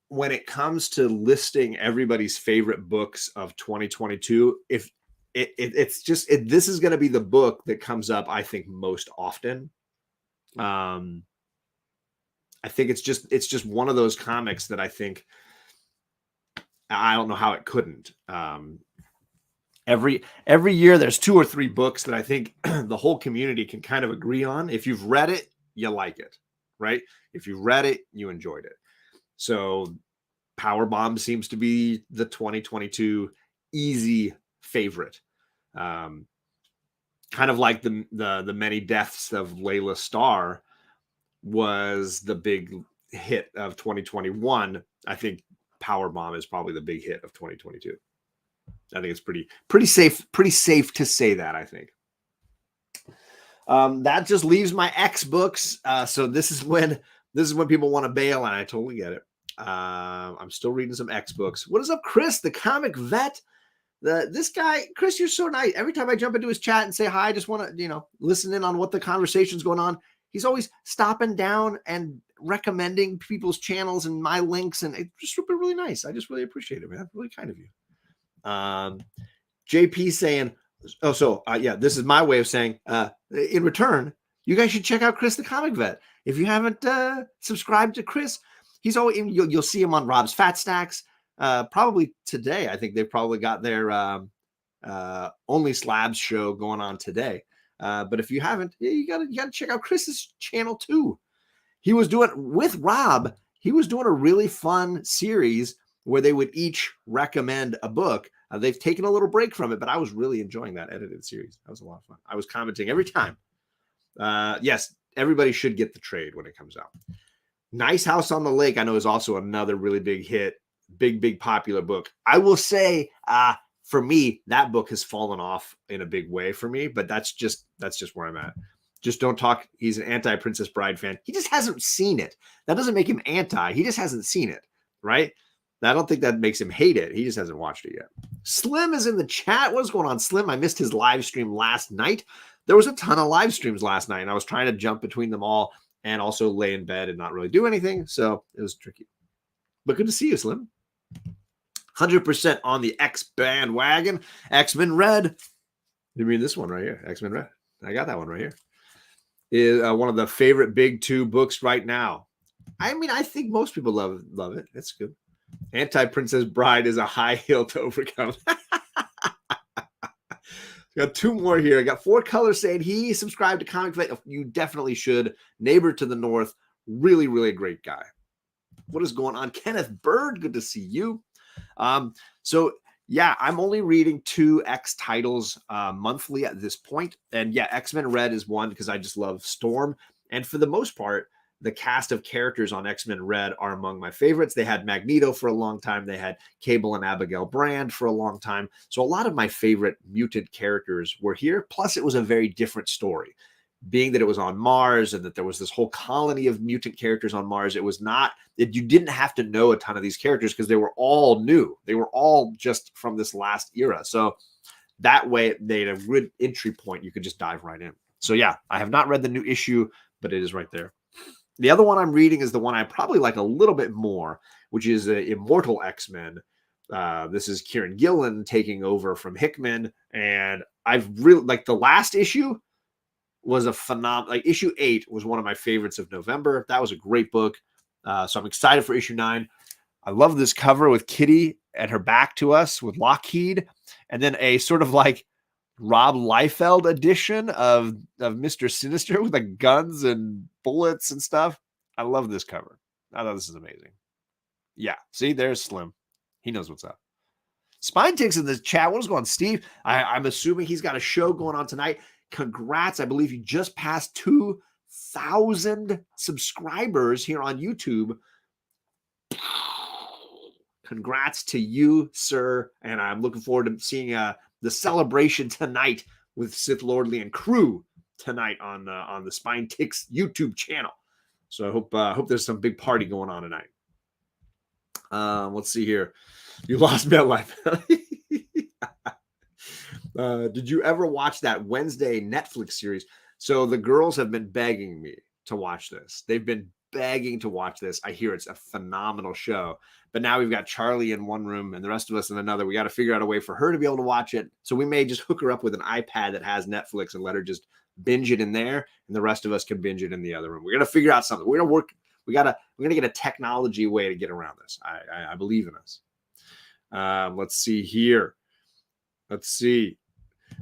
when it comes to listing everybody's favorite books of 2022, if this is going to be the book that comes up, I think most often. I think it's just one of those comics that I think I don't know how it couldn't. Every year there's 2 or 3 books that I think the whole community can kind of agree on. If you've read it, you like it, right? If you read it, you enjoyed it. So Powerbomb seems to be the 2022 easy favorite. Kind of like the many deaths of Layla Starr was the big hit of 2021. I think Powerbomb is probably the big hit of 2022. I think it's pretty safe to say that, I think. That just leaves my X books. So this is when people want to bail, and I totally get it. I'm still reading some X books. What is up, Chris, the comic vet? This guy, Chris, you're so nice. Every time I jump into his chat and say hi, I just want to, listen in on what the conversation's going on. He's always stopping down and recommending people's channels and my links, and it's just really nice. I just really appreciate it, man. Really kind of you. JP saying, yeah, this is my way of saying, in return, you guys should check out Chris the Comic Vet. If you haven't subscribed to Chris, he's always, you'll see him on Rob's Fat Stacks. Probably today. I think they've probably got their Only Slabs show going on today. But if you haven't, yeah, you gotta check out Chris's channel too. He was doing with Rob. He was doing a really fun series where they would each recommend a book. They've taken a little break from it, but I was really enjoying that edited series. That was a lot of fun. I was commenting every time. Yes, everybody should get the trade when it comes out. Nice House on the Lake, I know, is also another really big hit, big popular book. I will say, for me, that book has fallen off in a big way for me, but that's just where I'm at. Just don't talk. He's an anti-Princess Bride fan. He just hasn't seen it. That doesn't make him anti. He just hasn't seen it, right? I don't think that makes him hate it. He just hasn't watched it yet. Slim is in the chat. What's going on, Slim? I missed his live stream last night. There was a ton of live streams last night, and I was trying to jump between them all and also lay in bed and not really do anything. So it was tricky. But good to see you, Slim. 100% on the X bandwagon. X-Men Red. You mean this one right here? X-Men Red. I got that one right here. Is one of the favorite big two books right now. I mean, I think most people love it. It's good. Anti-Princess Bride is a high hill to overcome. Got two more here. I got Four Colors saying he subscribed to Comic Vet. You definitely should. Neighbor to the North. Really, really great guy. What is going on? Kenneth Bird, good to see you. So yeah, I'm only reading 2 X titles monthly at this point. And yeah, X-Men Red is one because I just love Storm. And for the most part, the cast of characters on X-Men Red are among my favorites. They had Magneto for a long time. They had Cable and Abigail Brand for a long time. So a lot of my favorite mutant characters were here. Plus, it was a very different story. Being that it was on Mars and that there was this whole colony of mutant characters on Mars, it was not that you didn't have to know a ton of these characters because they were all new. They were all just from this last era. So that way it made a good entry point. You could just dive right in. So yeah, I have not read the new issue, but it is right there. The other one I'm reading is the one I probably like a little bit more, which is Immortal X-Men. This is Kieran Gillen taking over from Hickman. And I've really like the last issue was a phenomenal, like issue 8 was one of my favorites of November. That was a great book. So I'm excited for issue 9. I love this cover with Kitty and her back to us with Lockheed, and then a sort of like Rob Liefeld edition of Mr. Sinister with like guns and bullets and stuff. I love this cover. I thought this is amazing. Yeah. See, there's Slim. He knows what's up. Spine Ticks in the chat. What is going on, Steve? I'm assuming he's got a show going on tonight. Congrats. I believe you just passed 2,000 subscribers here on YouTube. Congrats to you, sir. And I'm looking forward to seeing the celebration tonight with Sith Lordly and crew tonight on the Spine Ticks YouTube channel. So I hope there's some big party going on tonight. Let's see here. You lost MetLife. Did you ever watch that Wednesday Netflix series? So the girls have been begging me to watch this. They've been begging to watch this. I hear it's a phenomenal show. But now we've got Charlie in one room and the rest of us in another. We got to figure out a way for her to be able to watch it. So we may just hook her up with an iPad that has Netflix and let her just binge it in there, and the rest of us can binge it in the other room. We're gonna figure out something. We're gonna get a technology way to get around this. I believe in us. Let's see here. Let's see.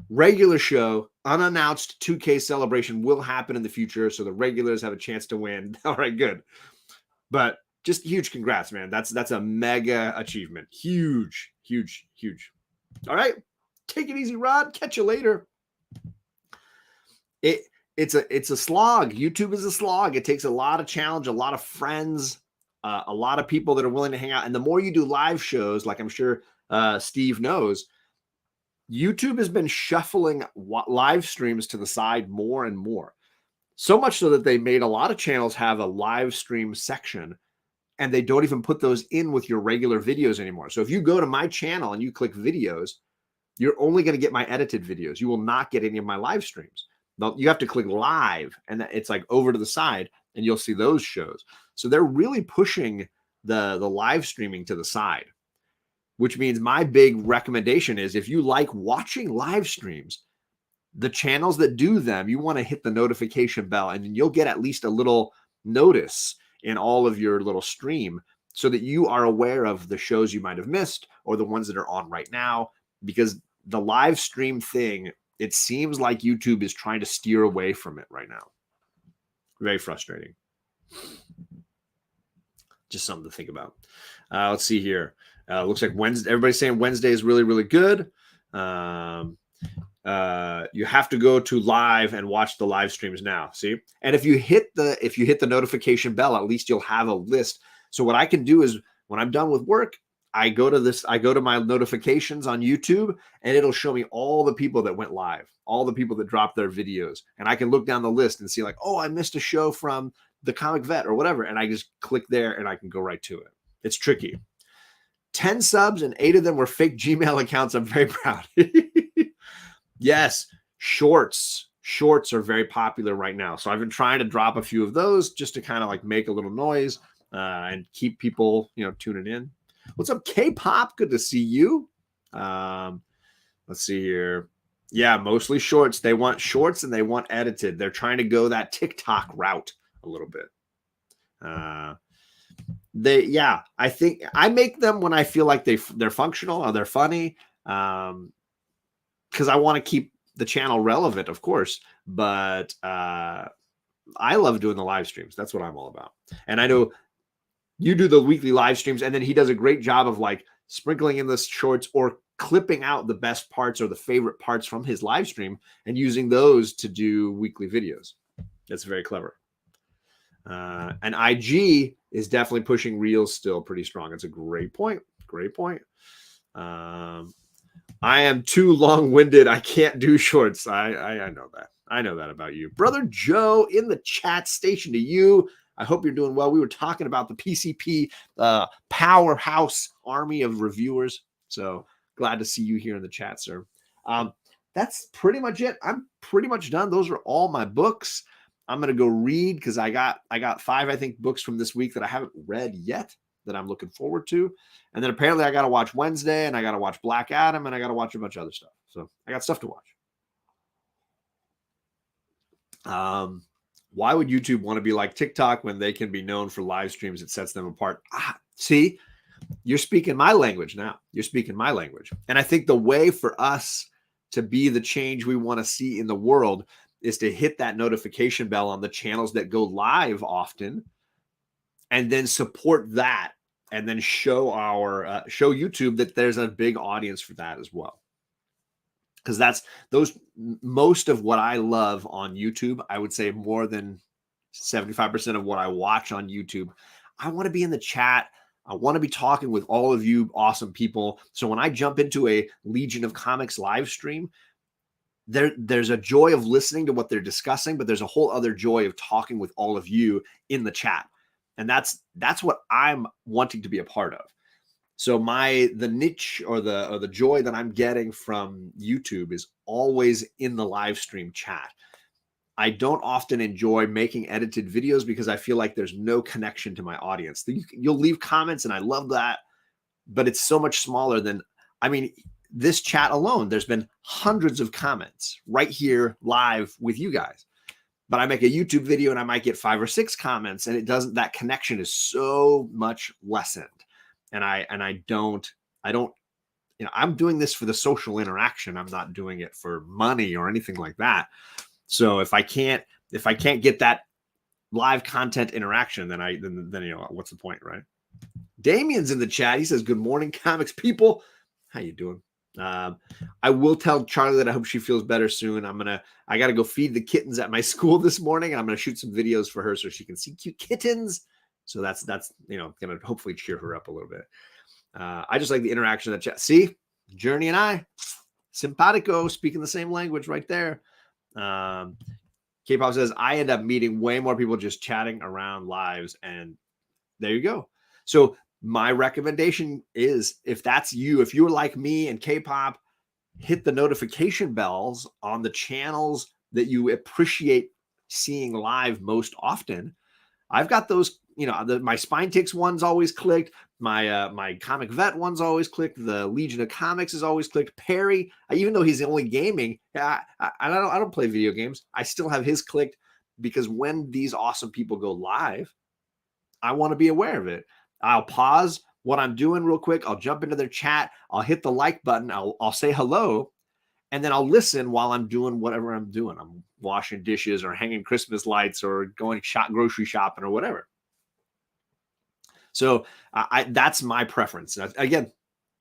Regular show, unannounced 2K celebration will happen in the future, so the regulars have a chance to win. All right, good. But just huge congrats, man. That's a mega achievement. Huge. All right. Take it easy, Rod. Catch you later. It's a slog. YouTube is a slog. It takes a lot of challenge, a lot of friends, a lot of people that are willing to hang out. And the more you do live shows, like I'm sure Steve knows, YouTube has been shuffling live streams to the side more and more. So much so that they made a lot of channels have a live stream section, and they don't even put those in with your regular videos anymore. So if you go to my channel and you click videos, you're only going to get my edited videos. You will not get any of my live streams. You have to click live, and it's like over to the side, and you'll see those shows. So they're really pushing the live streaming to the side, which means my big recommendation is if you like watching live streams, the channels that do them, you want to hit the notification bell, and you'll get at least a little notice in all of your little stream so that you are aware of the shows you might have missed or the ones that are on right now, because the live stream thing it seems like YouTube is trying to steer away from it right now. Very frustrating. Just something to think about. Let's see here. Looks like Wednesday. Everybody's saying Wednesday is really, really good. You have to go to live and watch the live streams now. See, and if you hit the notification bell, at least you'll have a list. So what I can do is when I'm done with work, I go to my notifications on YouTube, and it'll show me all the people that went live, all the people that dropped their videos, and I can look down the list and see like, oh, I missed a show from the Comic Vet or whatever, and I just click there and I can go right to it. It's tricky. 10 subs and 8 of them were fake Gmail accounts. I'm very proud. Yes, shorts are very popular right now. So I've been trying to drop a few of those just to kind of like make a little noise and keep people, tuning in. What's up, K-pop? Good to see you. Let's see here. Yeah, mostly shorts. They want shorts and they want edited. They're trying to go that TikTok route a little bit. I think I make them when I feel like they're functional or they're funny. Because I want to keep the channel relevant, of course. But I love doing the live streams. That's what I'm all about. And I know you do the weekly live streams, and then he does a great job of like sprinkling in the shorts or clipping out the best parts or the favorite parts from his live stream and using those to do weekly videos. That's very clever. And IG is definitely pushing Reels still pretty strong. It's a great point. Great point. I am too long-winded. I can't do shorts. I know that. I know that about you. Brother Joe in the chat station to you. I hope you're doing well. We were talking about the PCP powerhouse army of reviewers. So glad to see you here in the chat, sir. That's pretty much it. I'm pretty much done. Those are all my books. I'm going to go read because I got 5, I think, books from this week that I haven't read yet that I'm looking forward to. And then apparently I got to watch Wednesday, and I got to watch Black Adam, and I got to watch a bunch of other stuff. So I got stuff to watch. Why would YouTube want to be like TikTok when they can be known for live streams? It sets them apart. See, you're speaking my language now. You're speaking my language. And I think the way for us to be the change we want to see in the world is to hit that notification bell on the channels that go live often, and then support that, and then show show YouTube that there's a big audience for that as well. Because most of what I love on YouTube, I would say more than 75% of what I watch on YouTube. I want to be in the chat. I want to be talking with all of you awesome people. So when I jump into a Legion of Comics live stream, there's a joy of listening to what they're discussing, but there's a whole other joy of talking with all of you in the chat. And that's what I'm wanting to be a part of. So the niche or the joy that I'm getting from YouTube is always in the live stream chat. I don't often enjoy making edited videos because I feel like there's no connection to my audience. You'll leave comments, and I love that, but it's so much smaller than, this chat alone, there's been hundreds of comments right here live with you guys. But I make a YouTube video and I might get 5 or 6 comments, and that connection is so much lessened. And I don't, I'm doing this for the social interaction. I'm not doing it for money or anything like that. So if I can't get that live content interaction, then what's the point, right? Damien's in the chat. He says, "Good morning, comics people. How you doing?" I will tell Charlie that I hope she feels better soon. I got to go feed the kittens at my school this morning. I'm going to shoot some videos for her so she can see cute kittens. So that's going to hopefully cheer her up a little bit. I just like the interaction in the chat. See, Journey and I, simpatico, speaking the same language right there. K-pop says, I end up meeting way more people just chatting around lives, and there you go. So my recommendation is, if that's you, if you're like me and K-pop, hit the notification bells on the channels that you appreciate seeing live most often. I've got those, my Spine Ticks one's always clicked. My Comic Vet one's always clicked. The Legion of Comics is always clicked. Perry, even though he's only gaming, I don't play video games. I still have his clicked, because when these awesome people go live, I want to be aware of it. I'll pause what I'm doing real quick. I'll jump into their chat. I'll hit the like button. I'll say hello. and then I'll listen while I'm doing whatever I'm doing. I'm washing dishes or hanging Christmas lights or going grocery shopping or whatever. So that's my preference. Again,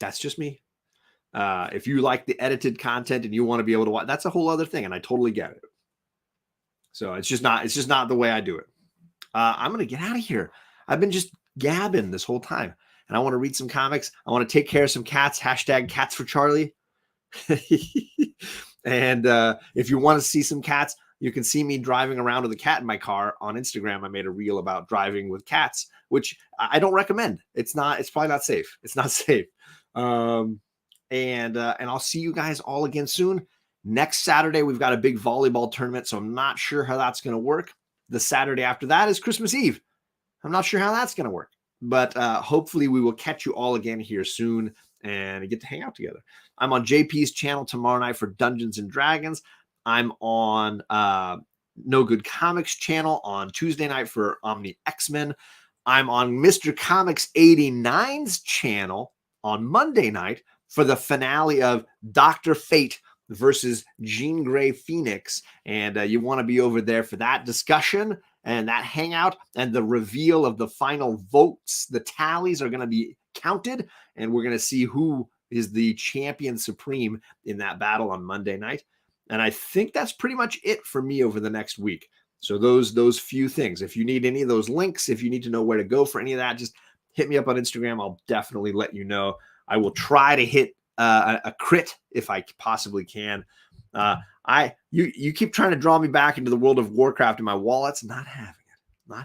that's just me. If you like the edited content and you want to be able to watch, that's a whole other thing, and I totally get it. So it's just not the way I do it. I'm gonna get out of here. I've been just gabbing this whole time, and I want to read some comics. I want to take care of some cats. Hashtag cats for Charlie. And if you want to see some cats, you can see me driving around with a cat in my car on Instagram. I made a reel about driving with cats, which I don't recommend. It's probably not safe. It's not safe. And I'll see you guys all again soon. Next Saturday, we've got a big volleyball tournament, so I'm not sure how that's going to work. The Saturday after that is Christmas Eve. I'm not sure how that's going to work, but hopefully we will catch you all again here soon and get to hang out together. I'm on JP's channel tomorrow night for Dungeons and Dragons. I'm on No Good Comics channel on Tuesday night for Omni X-Men. I'm on Mr. Comics 89's channel on Monday night for the finale of Dr. Fate versus Jean Grey Phoenix. And you want to be over there for that discussion and that hangout and the reveal of the final votes. The tallies are going to be counted, and we're going to see who is the champion supreme in that battle on Monday night. And I think that's pretty much it for me over the next week. So those few things. If you need any of those links, if you need to know where to go for any of that, just hit me up on Instagram. I'll definitely let you know. I will try to hit a crit if I possibly can. You keep trying to draw me back into the World of Warcraft, and my wallet's not having it.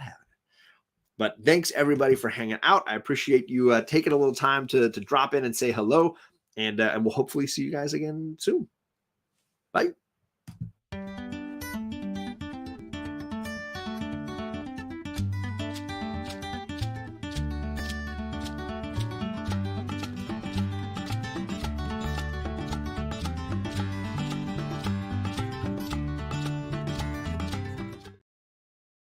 But thanks everybody for hanging out. I appreciate you taking a little time to drop in and say hello, and we'll hopefully see you guys again soon. Bye.